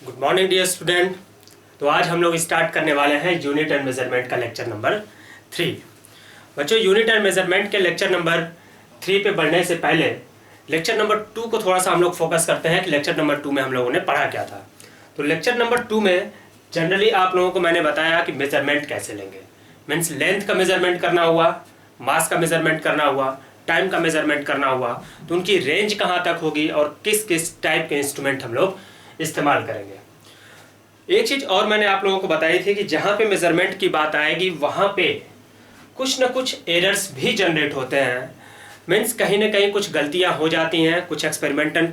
Good morning dear student. तो आज हम लोग स्टार्ट करने वाले हैं यूनिट एंड मेजरमेंट का लेक्चर नंबर 3। बच्चों, यूनिट एंड मेजरमेंट के लेक्चर नंबर 3 पे बढ़ने से पहले लेक्चर नंबर 2 को थोड़ा सा हम लोग फोकस करते हैं कि लेक्चर नंबर 2 में हम लोगों ने पढ़ा क्या था। तो लेक्चर नंबर 2 में जनरली आप लोगों को मैंने बताया कि मेजरमेंट कैसे लेंगे। मीन्स लेंथ का मेजरमेंट करना हुआ, मास का मेजरमेंट करना हुआ, टाइम का मेजरमेंट करना हुआ, तो उनकी रेंज कहाँ तक होगी और किस किस टाइप के इंस्ट्रूमेंट हम लोग इस्तेमाल करेंगे। एक चीज़ और मैंने आप लोगों को बताई थी कि जहाँ पे मेजरमेंट की बात आएगी वहाँ पे कुछ न कुछ एरर्स भी जनरेट होते हैं। मीन्स कहीं ना कहीं कुछ गलतियाँ हो जाती हैं, कुछ एक्सपेरिमेंटल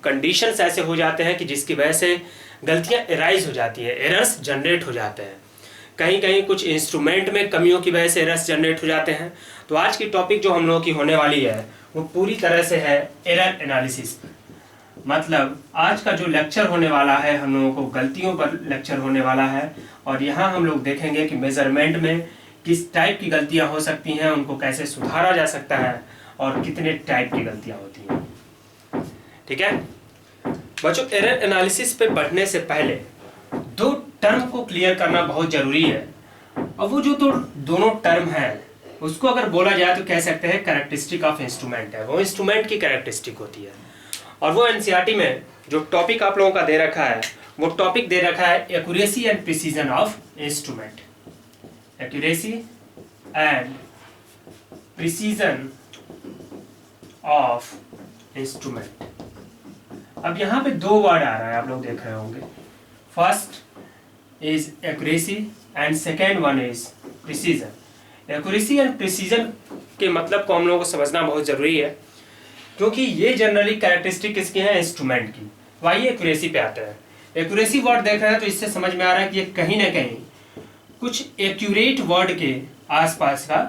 कंडीशंस ऐसे हो जाते हैं कि जिसकी वजह से गलतियाँ एराइज हो जाती हैं, एरर्स जनरेट हो जाते हैं। कहीं कहीं कुछ इंस्ट्रूमेंट में कमियों की वजह से एरर्स जनरेट हो जाते हैं। तो आज की टॉपिक जो हम लोगों की होने वाली है वो पूरी तरह से है एरर एनालिसिस। मतलब आज का जो लेक्चर होने वाला है हम लोगों को गलतियों पर लेक्चर होने वाला है, और यहाँ हम लोग देखेंगे कि मेजरमेंट में किस टाइप की गलतियाँ हो सकती हैं, उनको कैसे सुधारा जा सकता है और कितने टाइप की गलतियाँ होती हैं। ठीक है बच्चों, एरर एनालिसिस पे बढ़ने से पहले दो टर्म को क्लियर करना बहुत जरूरी है। और वो जो तो दोनों टर्म है उसको अगर बोला जाए तो कह सकते हैं कैरेक्टरिस्टिक ऑफ इंस्ट्रूमेंट है। वो इंस्ट्रूमेंट की कैरेक्टरिस्टिक होती है। और वो एनसीईआरटी में जो टॉपिक आप लोगों का दे रखा है वो टॉपिक दे रखा है accuracy and precision of instrument. Accuracy and precision of instrument. अब यहाँ पे दो वर्ड आ रहा है, आप लोग देख रहे होंगे। First is accuracy and second one is precision. Accuracy and precision के मतलब को हम लोगों को समझना बहुत जरूरी है, क्योंकि ये जनरली कैरेक्टरिस्टिक किसकी है, इंस्ट्रूमेंट की। तो आइए एक्यूरेसी पे आते हैं। एक्यूरेसी वर्ड देख रहे हैं तो इससे समझ में आ रहा है कि ये कहीं ना कहीं कुछ एक्यूरेट वर्ड के आसपास का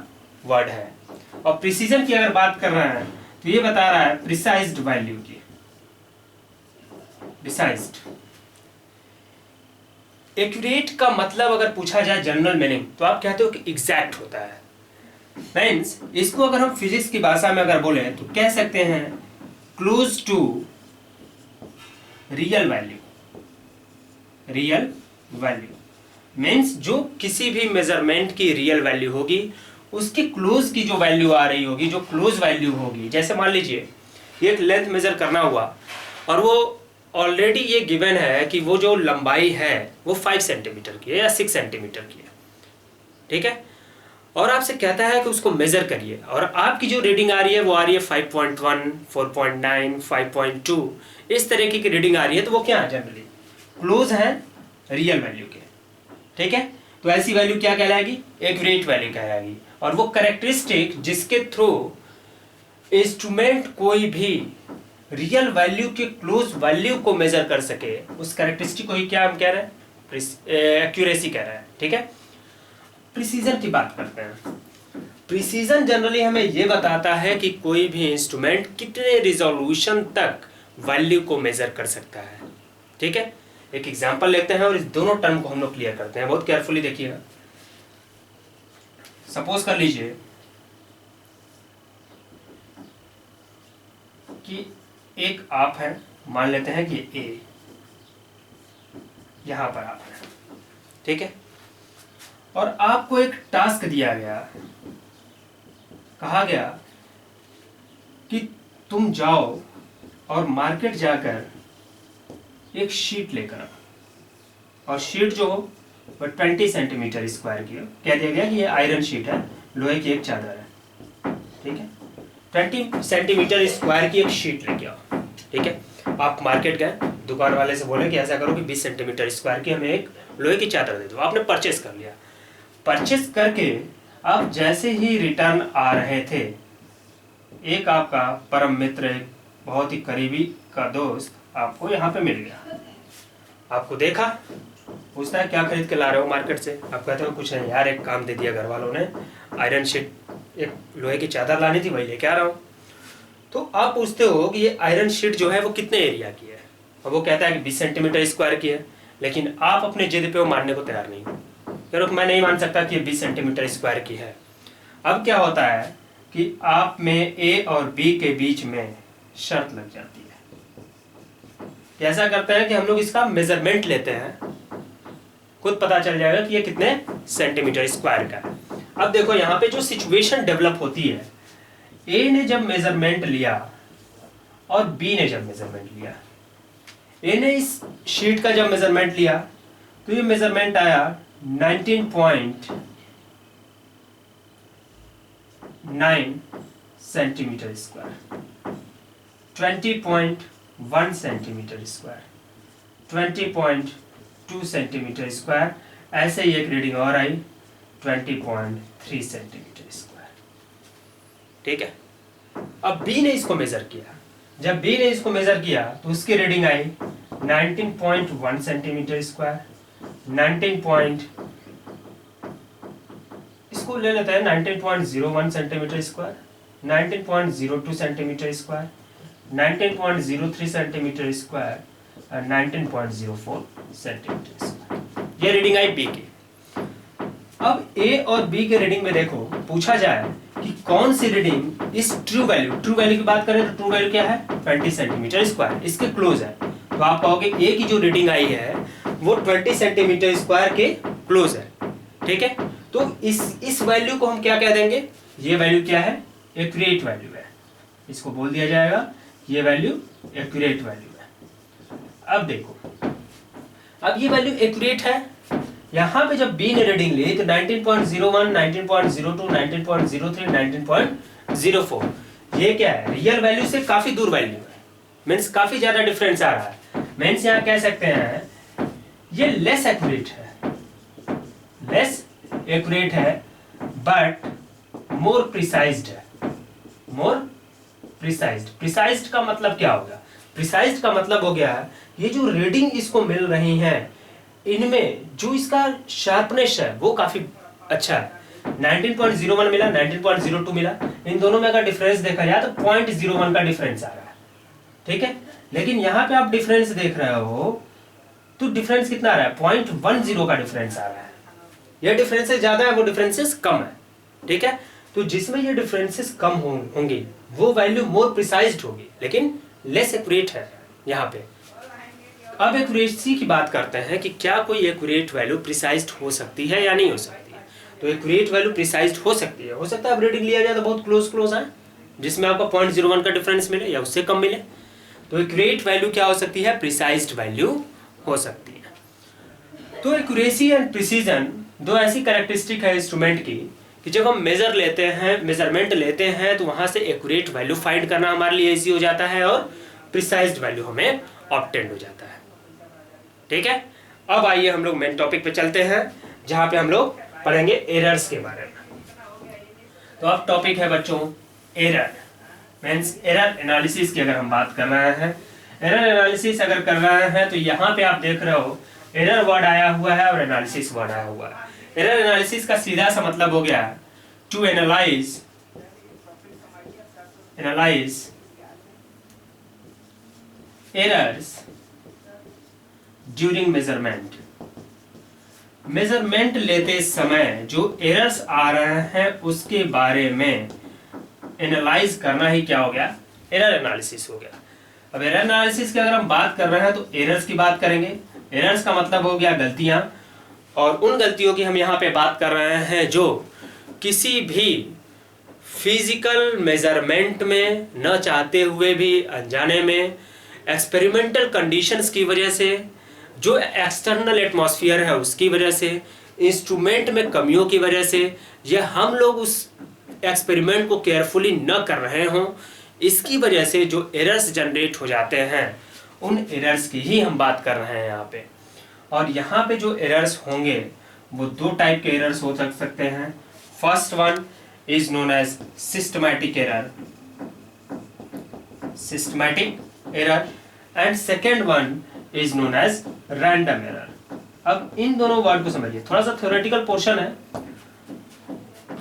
वर्ड है। और प्रिसीजन की अगर बात कर रहे हैं तो ये बता रहा है प्रिसाइज्ड वैल्यू की। प्रिसाइज्ड एक्यूरेट का मतलब अगर पूछा जाए जनरल मीनिंग तो आप कहते हो कि एग्जैक्ट होता है। मीन्स इसको अगर हम फिजिक्स की भाषा में अगर बोले तो कह सकते हैं close to real value. Real value means जो किसी भी मेजरमेंट की रियल वैल्यू होगी उसके क्लोज की जो वैल्यू आ रही होगी, जो क्लोज वैल्यू होगी। जैसे मान लीजिए एक लेंथ मेजर करना हुआ और वो ऑलरेडी ये गिवन है कि वो जो लंबाई है वो 5 सेंटीमीटर की है या 6 सेंटीमीटर की है। ठीक है, और आपसे कहता है कि उसको मेजर करिए और आपकी जो रीडिंग आ रही है वो आ रही है 5.1, 4.9, 5.2 इस तरीके की रीडिंग आ रही है। तो वो क्या है, जनरली क्लोज है रियल वैल्यू के। ठीक है, तो ऐसी वैल्यू क्या कहलाएगी, एक्यूरेट वैल्यू कहलाएगी। और वो कैरेक्टरिस्टिक जिसके थ्रू इंस्ट्रूमेंट कोई भी रियल वैल्यू के क्लोज वैल्यू को मेजर कर सके उस कैरेक्टरिस्टिक को ही क्या हम कह रहे हैं, एक्यूरेसी कह रहे हैं। ठीक है, प्रिसीजन की बात करते हैं। प्रिसीजन जनरली हमें यह बताता है कि कोई भी इंस्ट्रूमेंट कितने रिजोल्यूशन तक वैल्यू को मेजर कर सकता है। ठीक है, एक एग्जांपल लेते हैं और इस दोनों टर्म को हम लोग क्लियर करते हैं। बहुत केयरफुली देखिएगा। सपोज कर लीजिए कि एक आप है, मान लेते हैं कि ए, यहां पर आप है। ठीक है, और आपको एक टास्क दिया गया, कहा गया कि तुम जाओ और मार्केट जाकर एक शीट लेकर आओ। और शीट जो हो वो 20 सेंटीमीटर स्क्वायर की हो। कह दिया गया कि ये आयरन शीट है, लोहे की एक चादर है। ठीक है, 20 सेंटीमीटर स्क्वायर की एक शीट लेके आओ। ठीक है, आप मार्केट गए, दुकान वाले से बोले कि ऐसा करो कि 20 सेंटीमीटर स्क्वायर की हमें एक लोहे की चादर दे दो। आपने परचेस कर लिया। परचेस करके आप जैसे ही रिटर्न आ रहे थे, एक आपका परम मित्र, एक बहुत ही करीबी का दोस्त आपको यहाँ पे मिल गया। आपको देखा, पूछता है क्या खरीद के ला रहे हो मार्केट से। आप कहते हो कुछ नहीं यार, एक काम दे दिया घर वालों ने, आयरन शीट, एक लोहे की चादर लानी थी, वही लेके आ रहा हूँ। तो आप पूछते हो कि ये आयरन शीट जो है वो कितने एरिया की है, और वो कहता है कि 20 सेंटीमीटर स्क्वायर की है। लेकिन आप अपने जिद पे वो मानने को तैयार नहीं हो। चलो, मैं नहीं मान सकता कि ये 20 सेंटीमीटर स्क्वायर की है। अब क्या होता है कि आप में ए और बी के बीच में शर्त लग जाती है। कि ऐसा करते हैं कि हम लोग इसका मेजरमेंट लेते हैं, खुद पता चल जाएगा कि ये कितने सेंटीमीटर स्क्वायर का है। अब देखो यहाँ पे जो सिचुएशन डेवलप होती है, ए ने जब मेजरमेंट लिया और बी ने जब मेजरमेंट लिया, ए ने इस शीट का जब मेजरमेंट लिया तो ये मेजरमेंट आया 19.9 centimetre square, 20.1 centimetre square, 20.2 centimetre square, ऐसे ही एक रीडिंग और आई 20.3 सेंटीमीटर स्क्वायर। ठीक है, अब बी ने इसको मेजर किया, जब बी ने इसको मेजर किया तो उसकी रीडिंग आई 19.1 सेंटीमीटर स्क्वायर, 19. इसको ले लेते हैं 19.01 centimetre square, 19.02 centimetre square, 19.03 centimetre square और 19.04 सेंटीमीटर स्क्वायर। ये रीडिंग आई बी की। अब ए और बी के रीडिंग में देखो, पूछा जाए कि कौन सी रीडिंग इस ट्रू वैल्यू की बात करें तो ट्रू वैल्यू क्या है 20 सेंटीमीटर स्क्वायर, इसके क्लोज है। तो आप कहोगे ए की जो रीडिंग आई है वो 20 सेंटीमीटर स्क्वायर के क्लोज है। ठीक है, तो इस वैल्यू को हम क्या कह देंगे, ये वैल्यू क्या है, एक्यूरेट वैल्यू है, इसको बोल दिया जाएगा ये वैल्यू एक्यूरेट वैल्यू है। अब देखो, अब ये वैल्यू एक्यूरेट है, यहाँ पे जब बी ने रीडिंग ली तो 19.01, 19.02, 19.03, 19.04, ये क्या है, रियल वैल्यू से काफी दूर वैल्यू है, मीन्स काफी ज्यादा डिफरेंस आ रहा है। मीन्स यहाँ कह सकते हैं ये लेस एक्यूरेट है, बट मोर प्रिसाइज्ड है, मोर प्रिसाइज्ड का मतलब क्या होगा, प्रिसाइज्ड का मतलब हो गया ये जो रीडिंग इसको मिल रही है इनमें जो इसका शार्पनेस है वो काफी अच्छा है। 19.01 मिला, 19.02 मिला, इन दोनों में अगर डिफरेंस देखा जाए तो 0.01 का डिफरेंस आ रहा है। ठीक है, लेकिन यहाँ पे आप डिफरेंस देख रहे हो तो डिफरेंस कितना आ रहा है, 0.10 का डिफरेंस आ रहा है। ये डिफरेंसेस ज्यादा है, वो डिफरेंसेस कम है। ठीक है, तो जिसमें ये डिफरेंसेस कम होंगे वो वैल्यू मोर प्रिसाइज्ड होगी, लेकिन लेस एक्यूरेट है यहाँ पे। अब एक्यूरेसी की बात करते हैं कि क्या कोई एक्यूरेट वैल्यू प्रिसाइज्ड हो सकती है या नहीं हो सकती है। तो एक्यूरेट वैल्यू प्रिसाइज्ड हो सकती है, हो सकता है अब रीडिंग लिया जाए तो बहुत क्लोज आए, जिसमें आपको 0.01 का डिफरेंस मिले या उससे कम मिले। तो एक्यूरेट वैल्यू क्या हो सकती है, प्रिसाइज्ड वैल्यू हो सकती है। तो एक्यूरेसी एंड प्रिसीजन दो ऐसी कैरेक्टरिस्टिक है इंस्ट्रूमेंट की कि जब हम मेजरमेंट लेते हैं तो वहां से एक्यूरेट वैल्यू फाइंड करना हमारे लिए इजी हो जाता है और प्रिसाइज्ड वैल्यू हमें ऑब्टेन हो जाता है। ठीक है, अब आइए हम लोग मेन टॉपिक पे चलते हैं जहां पे हम लोग पढ़ेंगे एरर्स के बारे में। तो अब टॉपिक है बच्चों एरर, मींस एरर एनालिसिस की अगर हम बात कर रहे हैं, एरर एनालिसिस अगर कर रहे हैं तो यहाँ पे आप देख रहे हो एरर वर्ड आया हुआ है और एनालिसिस वर्ड आया हुआ है। एरर एनालिसिस का सीधा सा मतलब हो गया to analyse errors during measurement लेते समय जो एरर्स आ रहे हैं उसके बारे में एनालाइज करना ही क्या हो गया, एरर एनालिसिस हो गया। अब एरर एनालिसिस की अगर हम बात कर रहे हैं तो एरर्स की बात करेंगे। एरर्स का मतलब हो गया गलतियां, और उन गलतियों की हम यहाँ पे बात कर रहे हैं जो किसी भी फिजिकल मेजरमेंट में न चाहते हुए भी अनजाने में एक्सपेरिमेंटल कंडीशंस की वजह से, जो एक्सटर्नल एटमॉस्फेयर है उसकी वजह से, इंस्ट्रूमेंट में कमियों की वजह से, या हम लोग उस एक्सपेरिमेंट को केयरफुली न कर रहे हों, इसकी वजह से जो एरर्स जनरेट हो जाते हैं उन एरर्स की ही हम बात कर रहे हैं यहाँ पे। और यहाँ पे जो एरर्स होंगे वो दो टाइप के एरर्स हो सकते हैं। First one is known as systematic error and second one is known as random error. अब इन दोनों वर्ड को समझिए, थोड़ा सा थ्योरेटिकल पोर्शन है,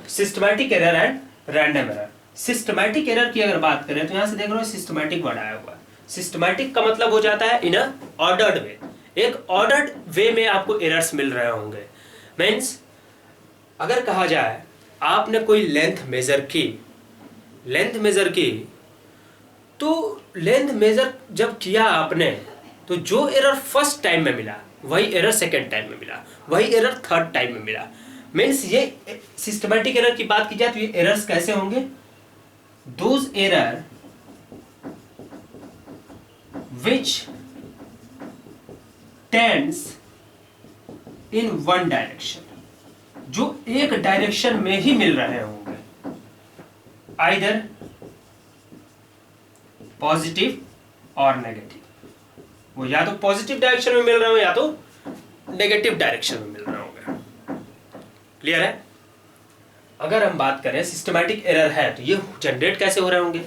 systematic error and random error. Systematic error की अगर बात करें तो यहाँ से देख रहे हो सिस्टमैटिक वर्ड आया हुआ है। सिस्टमैटिक का मतलब हो जाता है इन अ ऑर्डर्ड वे, एक ऑर्डर्ड वे में आपको एरर्स मिल रहे होंगे। मीन्स अगर कहा जाए आपने कोई लेंथ मेजर की तो लेंथ मेजर जब किया आपने तो जो एरर फर्स्ट टाइम में मिला वही एरर सेकेंड टाइम में मिला, वही एरर थर्ड टाइम में मिला। मीन्स ये सिस्टमैटिक एरर की बात की जाए तो ये एरर्स कैसे होंगे? Those error which tends in one direction, जो एक डायरेक्शन में ही मिल रहे होंगे, आइदर पॉजिटिव और नेगेटिव। वो या तो पॉजिटिव डायरेक्शन में मिल रहे हो या तो नेगेटिव डायरेक्शन में मिल रहे होंगे। क्लियर है? अगर हम बात करें सिस्टमैटिक एरर है तो ये जनरेट कैसे हो रहे होंगे?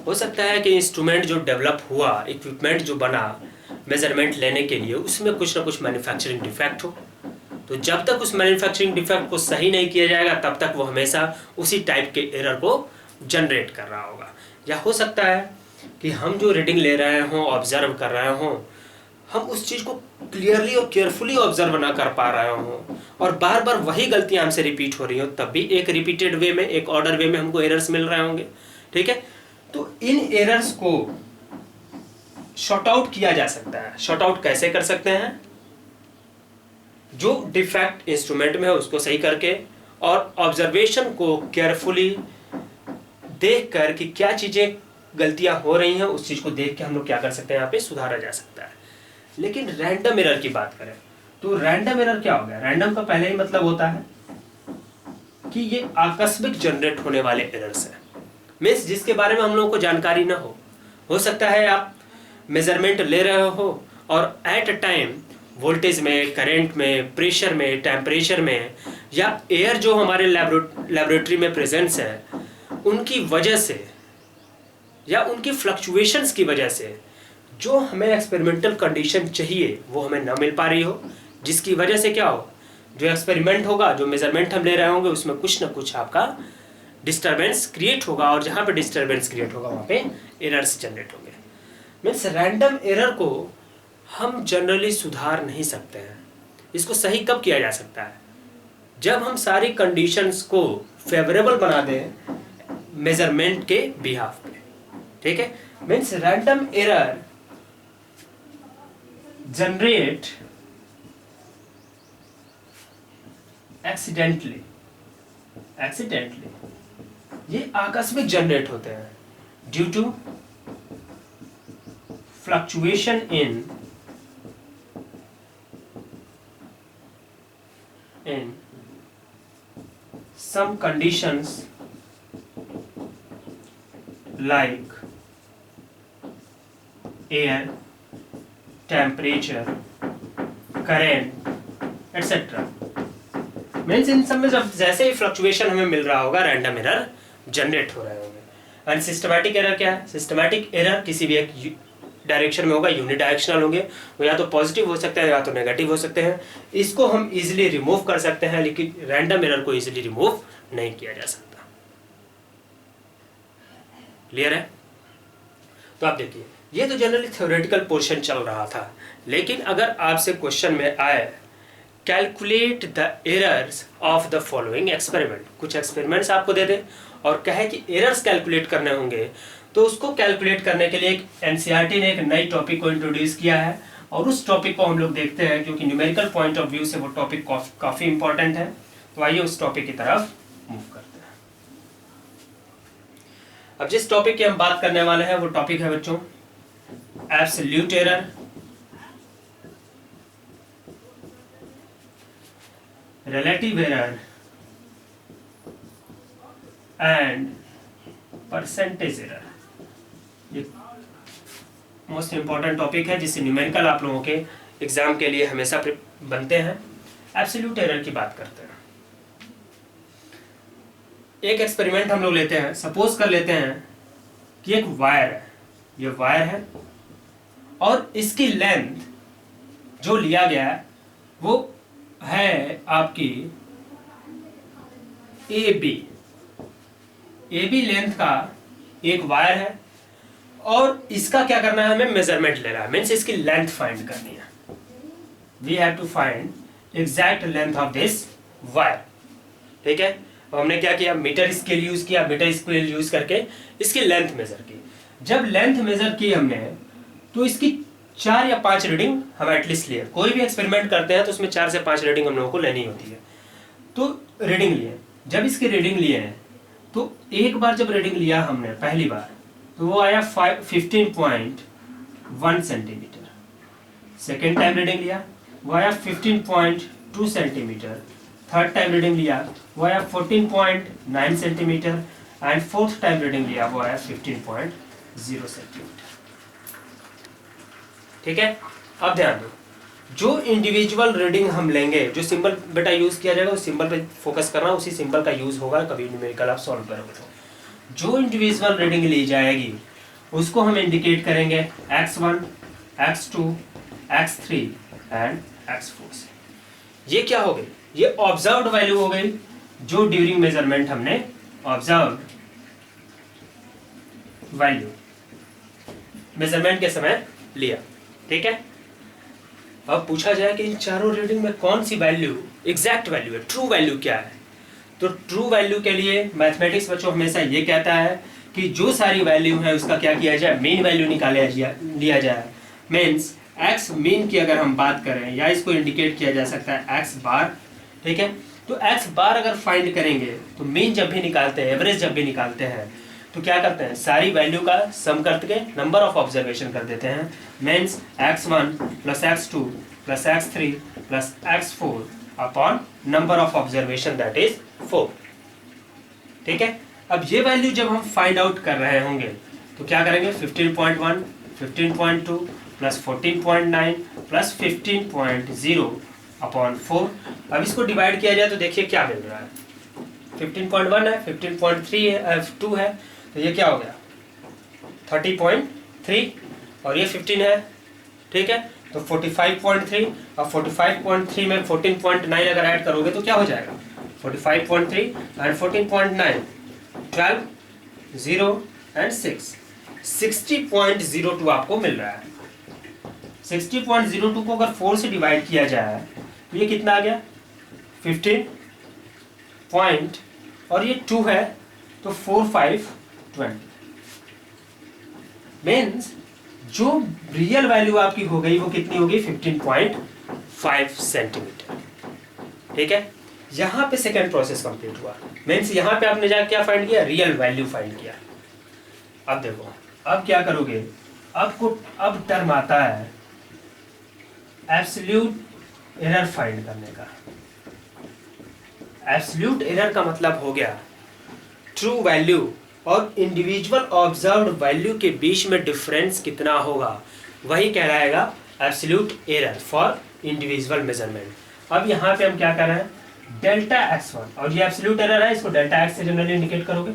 हो सकता है कि इंस्ट्रूमेंट जो डेवलप हुआ, इक्विपमेंट जो बना मेजरमेंट लेने के लिए, उसमें कुछ ना कुछ मैन्युफैक्चरिंग डिफेक्ट हो। तो जब तक उस मैन्युफैक्चरिंग डिफेक्ट को सही नहीं किया जाएगा तब तक वो हमेशा उसी टाइप के एरर को जनरेट कर रहा होगा। या हो सकता है कि हम जो रीडिंग ले रहे हों, ऑब्जर्व कर रहे हों, हम उस चीज़ को क्लियरली और केयरफुली ऑब्जर्व ना कर पा रहे हों और बार बार वही गलतियां हमसे रिपीट हो रही हो, तब भी एक रिपीटेड वे में, एक ऑर्डर वे में हमको एरर्स मिल रहे होंगे। ठीक है, तो इन एरर्स को शॉर्ट आउट किया जा सकता है। शॉर्ट आउट कैसे कर सकते हैं? जो डिफेक्ट इंस्ट्रूमेंट में है उसको सही करके और ऑब्जर्वेशन को केयरफुली देख कर कि क्या चीज़ें गलतियां हो रही हैं, उस चीज़ को देख के हम लोग क्या कर सकते हैं, यहाँ पे सुधारा जा सकता है। लेकिन रैंडम एरर की बात करें तो रैंडम एरर क्या हो गया? रैंडम का पहले ही मतलब होता है कि ये आकस्मिक जनरेट होने वाले एरर्स हैं। मीन्स जिसके बारे में हम लोगों को जानकारी ना हो सकता है आप मेजरमेंट ले रहे हो और एट अ टाइम वोल्टेज में, करंट में, प्रेशर में, टेम्परेचर में या एयर जो हमारे लेबोरेटरी में प्रेजेंस है उनकी वजह से या उनकी फ्लक्चुएशंस की वजह से जो हमें एक्सपेरिमेंटल कंडीशन चाहिए वो हमें ना मिल पा रही हो, जिसकी वजह से क्या हो, जो एक्सपेरिमेंट होगा, जो मेजरमेंट हम ले रहे होंगे उसमें कुछ ना कुछ आपका डिस्टर्बेंस क्रिएट होगा और जहाँ पे डिस्टर्बेंस क्रिएट होगा वहाँ पे एरर्स जनरेट होंगे। मीन्स रैंडम एरर को हम जनरली सुधार नहीं सकते हैं। इसको सही कब किया जा सकता है? जब हम सारी कंडीशंस को फेवरेबल बना दें मेजरमेंट के बिहाफ पे। ठीक है, means random error generate accidentally, ये आकस्मिक जनरेट होते हैं due to fluctuation in some conditions like air, temperature, current, etc. Means इन सब में जब जैसे ही फ्लक्चुएशन हमें मिल रहा होगा रैंडम एरर जनरेट हो रहे होंगे। एंड सिस्टमैटिक एरर क्या है? सिस्टमैटिक एरर किसी भी एक डायरेक्शन में होगा, यूनिडायरेक्शनल होंगे, वो या तो पॉजिटिव हो सकते हैं या तो नेगेटिव हो सकते हैं। इसको हम इजीली रिमूव कर सकते हैं, लेकिन रैंडम एरर को इजीली रिमूव नहीं किया जा सकता। क्लियर है? तो आप देखिए, ये तो जनरली थ्योरेटिकल पोर्शन चल रहा था, लेकिन अगर आपसे क्वेश्चन में आए calculate the errors of the following experiment, कुछ एक्सपेरिमेंट्स आपको दे दे और कहे कि एरर्स कैलकुलेट करने होंगे, तो उसको कैलकुलेट करने के लिए एक एनसीईआरटी ने एक नई टॉपिक को इंट्रोड्यूस किया है और उस टॉपिक को हम लोग देखते हैं क्योंकि न्यूमेरिकल पॉइंट ऑफ व्यू से वो टॉपिक काफ़ी इंपॉर्टेंट है। तो आइए उस टॉपिक की तरफ मूव करते हैं। अब जिस टॉपिक की हम बात करने वाले हैं वो टॉपिक है बच्चों absolute error, relative error and percentage error. ये मोस्ट इंपॉर्टेंट टॉपिक है जिससे न्यूमेरिकल आप लोगों के एग्जाम के लिए हमेशा बनते हैं। एब्सोल्यूट एरर की बात करते हैं। एक एक्सपेरिमेंट हम लोग लेते हैं, सपोज कर लेते हैं कि एक वायर है, ये वायर है और इसकी लेंथ जो लिया गया है वो है आपकी ए बी लेंथ का एक वायर है और इसका क्या करना है, हमें मेजरमेंट ले रहा है, मीन्स इसकी लेंथ फाइंड करनी है। We have to find exact length of this wire. ठीक है, तो हमने क्या किया, मीटर स्केल यूज किया, मीटर स्केल यूज करके इसकी लेंथ मेजर की। जब लेंथ मेजर की हमने तो इसकी 4 या 5 रीडिंग हम एटलीस्ट लिए। कोई भी एक्सपेरिमेंट करते हैं तो उसमें 4 से 5 रीडिंग हम लोगों को लेनी होती है। तो रीडिंग लिए, जब इसकी रीडिंग लिए हैं तो एक बार जब रीडिंग लिया हमने पहली बार तो वो आया 15.1 सेंटीमीटर। सेकेंड टाइम रीडिंग लिया वो आया 15.2 सेंटीमीटर। थर्ड टाइम रीडिंग लिया वो आया 14.9 centimetre and fourth time reading लिया वो आया 15.0 सेंटीमीटर। ठीक है, अब ध्यान दो, जो इंडिविजुअल रीडिंग हम लेंगे, जो सिंबल बेटा यूज किया जाएगा उस सिंबल पे फोकस करना, उसी सिंबल का यूज होगा कभी न्यूमेरिकल आप सॉल्व करोगे तो। जो इंडिविजुअल रीडिंग ली जाएगी उसको हम इंडिकेट करेंगे x1, x2, x3 and x4 से। ये क्या हो गई? ये ऑब्जर्व्ड वैल्यू हो गई जो ड्यूरिंग मेजरमेंट हमने ऑब्जर्व्ड वैल्यू मेजरमेंट के समय लिया। ठीक है, अब पूछा जाए कि इन चारों रीडिंग में कौन सी वैल्यू एग्जैक्ट वैल्यू है, ट्रू वैल्यू क्या है? तो ट्रू वैल्यू के लिए मैथमेटिक्स बच्चों हमेशा ये कहता है कि जो सारी वैल्यू है उसका क्या किया जाए, मीन वैल्यू लिया जाए। मीन्स एक्स मीन की अगर हम बात करें या इसको इंडिकेट किया जा सकता है एक्स बार। ठीक है, तो एक्स बार अगर फाइंड करेंगे तो मीन जब भी निकालते हैं, एवरेज जब भी निकालते हैं तो क्या करते हैं, सारी वैल्यू का सम करके नंबर ऑफ ऑब्जर्वेशन कर देते हैं। Means x1 plus x2 plus x3 plus x4 upon number of observation that is 4। ठीक है, अब ये वैल्यू जब हम फाइंड आउट कर रहे होंगे तो क्या करेंगे, 15.1, 15.2 प्लस 14.9 प्लस 15.0 अपॉन 4। अब इसको डिवाइड किया जाए तो देखिए क्या मिल रहा है, 15.1 है, 15.3 है, 2 है, तो ये क्या हो गया 30.3 और ये 15 है। ठीक है, तो 45.3 और 45.3 में 14.9 अगर ऐड करोगे तो क्या हो जाएगा, 45.3 एंड 14.9 12 0 एंड 6 60.02 आपको मिल रहा है। 60.02 को अगर 4 से डिवाइड किया जाए तो ये कितना आ गया 15 पॉइंट और ये 2 है तो 4 5 20। मीन्स जो रियल वैल्यू आपकी हो गई वो कितनी होगी 15.5 सेंटीमीटर। ठीक है, यहां पे सेकेंड प्रोसेस कंप्लीट हुआ। मीन्स यहां पे आपने जाकर क्या फाइंड किया, रियल वैल्यू फाइंड किया। अब देखो अब क्या करोगे, अब टर्म आता है एब्सोल्यूट एरर फाइंड करने का। एब्सोल्यूट एरर का मतलब हो गया ट्रू वैल्यू और इंडिविजुअल ऑब्जर्व्ड वैल्यू के बीच में डिफरेंस कितना होगा, वही कहलाएगा absolute error for individual measurement. अब यहाँ पे हम क्या कर रहे हैं, डेल्टा x1 और ये एब्सोल्यूट एरर है, इसको डेल्टा x से जनरली इंडिकेट करोगे।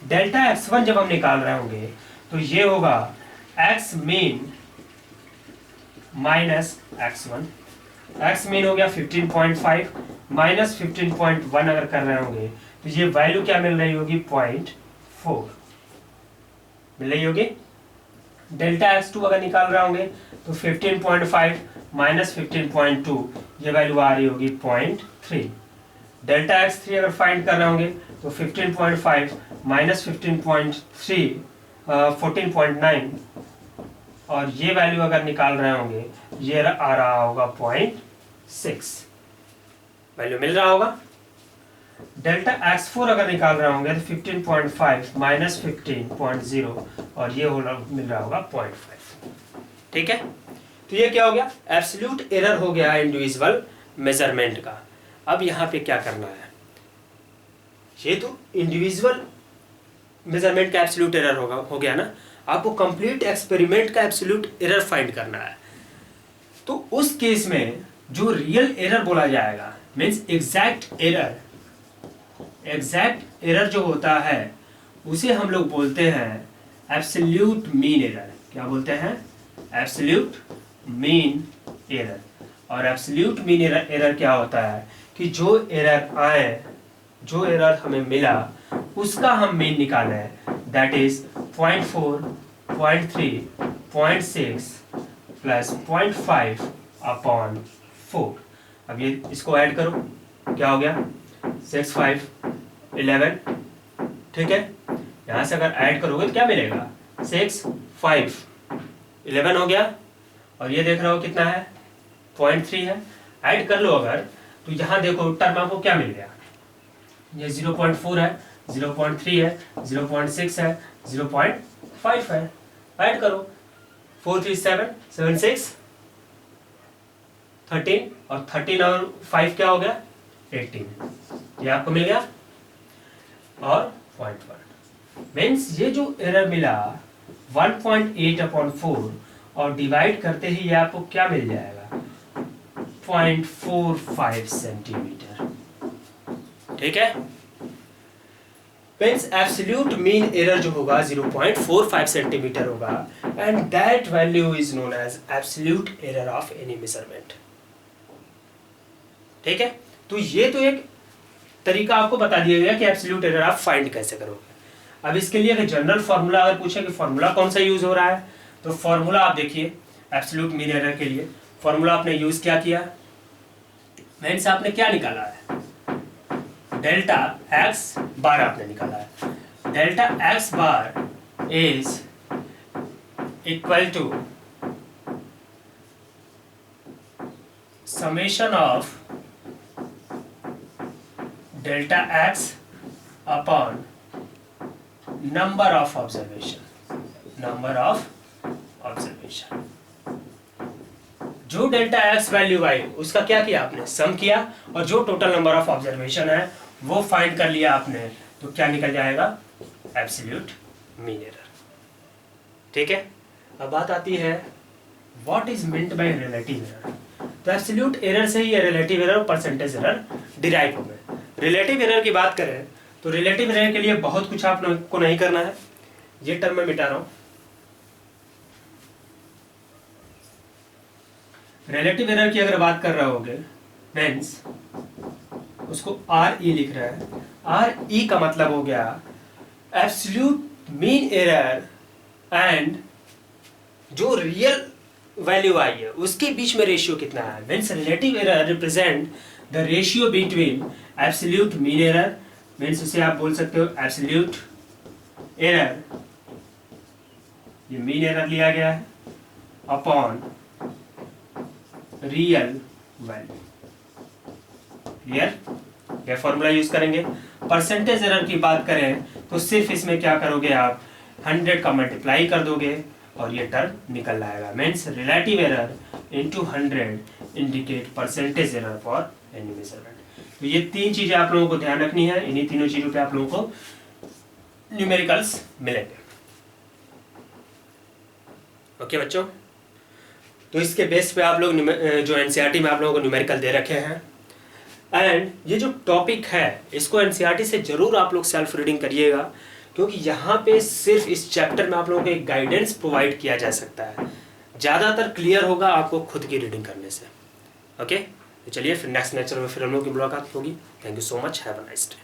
डेल्टा x1 जब हम निकाल रहे होंगे तो ये होगा x mean minus x1। x mean हो गया 15.5 माइनस 15.1 अगर कर रहे होंगे तो ये वैल्यू क्या मिल रही होगी 0.4 मिल रही होगी। डेल्टा x2 अगर निकाल रहे होंगे तो 15.5 माइनस 15.2 ये वैल्यू आ रही होगी 0.3। डेल्टा x3 अगर फाइंड कर रहे होंगे तो 15.5 माइनस 15.3 14.9 और ये वैल्यू अगर निकाल रहे होंगे ये आ रहा होगा 0.6 वैल्यू मिल रहा होगा। डेल्टा x4 अगर निकाल रहे होंगे तो 15.5 माइनस 15.0 और ये मिल रहा होगा 0.5। ठीक है, तो ये क्या हो गया, एब्सोल्यूट एरर हो गया इंडिविजुअल मेजरमेंट का। अब यहाँ पे क्या करना है, ये तो इंडिविजुअल मेजरमेंट का एब्सोल्यूट एरर हो गया ना, आपको कंप्लीट एक्सपेरिमेंट का एब्सोल्यूट एरर फाइंड करना है। तो उस केस में जो रियल एरर बोला जाएगा मीन्स एग्जैक्ट एरर जो होता है उसे हम लोग बोलते हैं एब्सोल्यूट मीन एरर। क्या बोलते हैं, एब्सोल्यूट मीन एरर। और एब्सोल्यूट मीन एरर क्या होता है कि जो एरर हमें मिला उसका हम मीन निकालें, दैट इज 0.4, 0.3, 0.6 प्लस 0.5 अपॉन 4। अब ये इसको ऐड करो, क्या हो गया 6 5 11। ठीक है, यहां से अगर ऐड करोगे तो क्या मिलेगा 6 5 11 हो गया और ये देख रहे हो कितना है 0.3 है। ऐड कर लो अगर, तो यहाँ देखो टर्म आपको क्या मिल गया, ये 0.4 है, 0.3 है, 0.6 है, 0.5 है। ऐड करो 4 3 7 7 6 13 और 13 और 5 क्या हो गया 18, ये आपको मिल गया। और 0.1 मीन्स ये जो एरर मिला 1.8/4 और डिवाइड करते ही ये आपको क्या मिल जाएगा 0.45 सेंटीमीटर। ठीक है, मीन्स एब्सोल्यूट मीन एरर जो होगा 0.45 सेंटीमीटर होगा and that value is known as absolute error of any measurement. ठीक है, तो ये तो एक तरीका आपको बता दिया गया कि एब्सोल्यूट एरर आप फाइंड कैसे करोगे। अब इसके लिए अगर जनरल फॉर्मूला अगर पूछे कि फॉर्मूला कौन सा यूज हो रहा है, तो फॉर्मूला आप देखिए एब्सोल्यूट मीन एरर के लिए फॉर्मूला आपने यूज क्या किया, मीन्स आपने क्या निकाला है डेल्टा एक्स बार आपने निकाला है। Delta X bar is equal to summation of delta X upon number of observation. जो डेल्टा एक्स वैल्यू आई उसका क्या किया आपने सम किया, और जो टोटल नंबर ऑफ ऑब्जर्वेशन है वो फाइंड कर लिया आपने, तो क्या निकल जाएगा एब्सोल्यूट मीन एरर। ठीक है, अब बात आती है what is meant by relative error. तो एब्सोल्यूट एरर से ही रिलेटिव एरर और परसेंटेज एरर डिराइव हो गए। रिलेटिव एरर की बात करें तो रिलेटिव एरर के लिए बहुत कुछ आपको नहीं करना है, ये टर्म मैं मिटा रहा हूं। रिलेटिव एरर की अगर बात कर रहे होगे मीन्स उसको आर ई लिख रहा है, आर ई का मतलब हो गया एब्सोल्यूट मीन एरर एंड जो रियल वैल्यू आई है उसके बीच में रेशियो कितना है। Means relative error represent the ratio between absolute mean error, means उसे आप बोल सकते हो एब्सोल्यूट एरर, ये मीन एरर लिया गया है, अपॉन रियल वैल्यू। क्लियर, यह फॉर्मूला यूज करेंगे। परसेंटेज एरर की बात करें तो सिर्फ इसमें क्या करोगे आप 100 का मल्टीप्लाई कर दोगे और ये टर्म निकल आएगा। Means relative error into 100 indicate percentage error for any measurement. तो ये तीन चीजें आप लोगों को ध्यान रखनी है, इन्हीं तीनों चीजों पे आप लोगों को न्यूमेरिकल्स मिलेंगे। ओके बच्चों, तो इसके बेस पे आप लोग जो एनसीईआरटी में आप लोगों को न्यूमेरिकल दे रखे हैं, एंड ये जो टॉपिक है इसको एनसीईआरटी से जरूर आप लोग सेल्फ रीडिंग करिएगा, क्योंकि यहाँ पे सिर्फ इस चैप्टर में आप लोगों को एक गाइडेंस प्रोवाइड किया जा सकता है, ज़्यादातर क्लियर होगा आपको खुद की रीडिंग करने से। ओके, तो चलिए फिर नेक्स्ट लेक्चर में फिर हम लोग की मुलाकात होगी। Thank you so much, have a nice day.